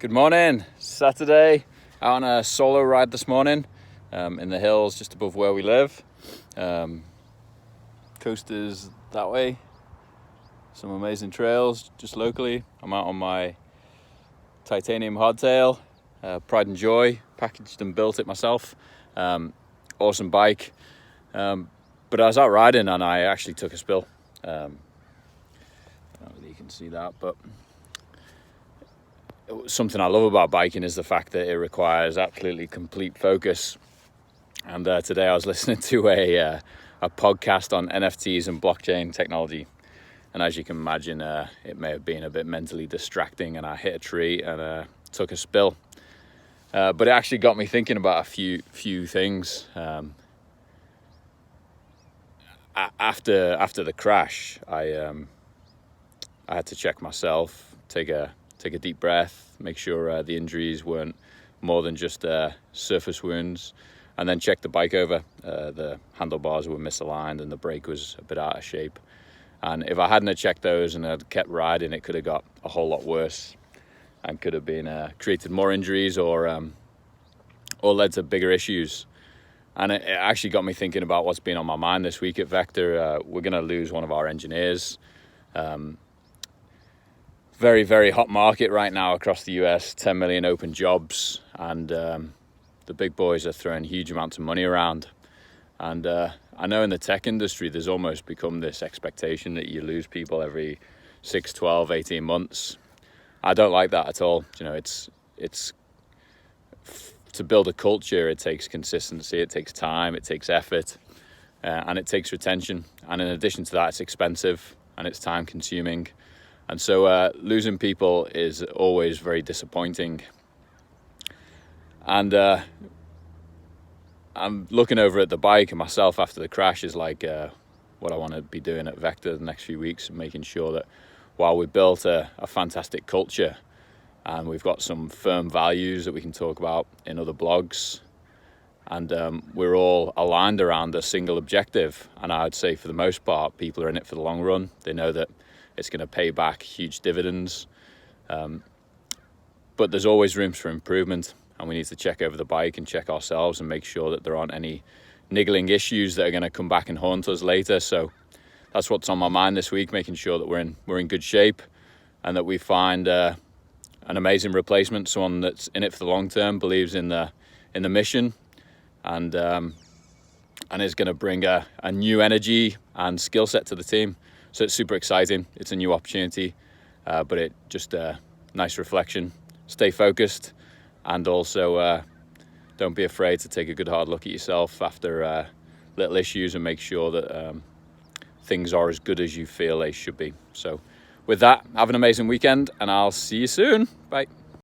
Good morning. Saturday, out on a solo ride this morning in the hills just above where we live. Coast is that way. Some amazing trails just locally. I'm out on my titanium hardtail, Pride and Joy, packaged and built it myself. Awesome bike. But I was out riding and I actually took a spill. I don't know whether you can see that, but something I love about biking is the fact that it requires absolutely complete focus. And today I was listening to a podcast on NFTs and blockchain technology. And as you can imagine, it may have been a bit mentally distracting, and I hit a tree and took a spill. But it actually got me thinking about a few things. After the crash, I had to check myself, take a deep breath, make sure the injuries weren't more than just surface wounds, and then check the bike over. The handlebars were misaligned and the brake was a bit out of shape. And if I hadn't checked those and I'd kept riding, it could have got a whole lot worse and could have been created more injuries or led to bigger issues. And it actually got me thinking about what's been on my mind this week at Vector. We're going to lose one of our engineers. Very, very hot market right now across the US, 10 million open jobs, and the big boys are throwing huge amounts of money around. And I know in the tech industry, there's almost become this expectation that you lose people every 6, 12, 18 months. I don't like that at all. You know, it's to build a culture, it takes consistency, it takes time, it takes effort, and it takes retention. And in addition to that, it's expensive and it's time consuming. And so losing people is always very disappointing. And I'm looking over at the bike and myself after the crash is like what I want to be doing at Vector the next few weeks, making sure that while we built a fantastic culture and we've got some firm values that we can talk about in other blogs, and we're all aligned around a single objective. And I would say for the most part, people are in it for the long run. They know that it's going to pay back huge dividends. But there's always room for improvement, and we need to check over the bike and check ourselves and make sure that there aren't any niggling issues that are going to come back and haunt us later. So that's what's on my mind this week, making sure that we're in good shape and that we find an amazing replacement, someone that's in it for the long term, believes in the mission, and is going to bring a new energy and skill set to the team. So it's super exciting. It's a new opportunity, but it just a nice reflection. Stay focused, and also don't be afraid to take a good hard look at yourself after little issues and make sure that things are as good as you feel they should be. So with that, have an amazing weekend, and I'll see you soon. Bye.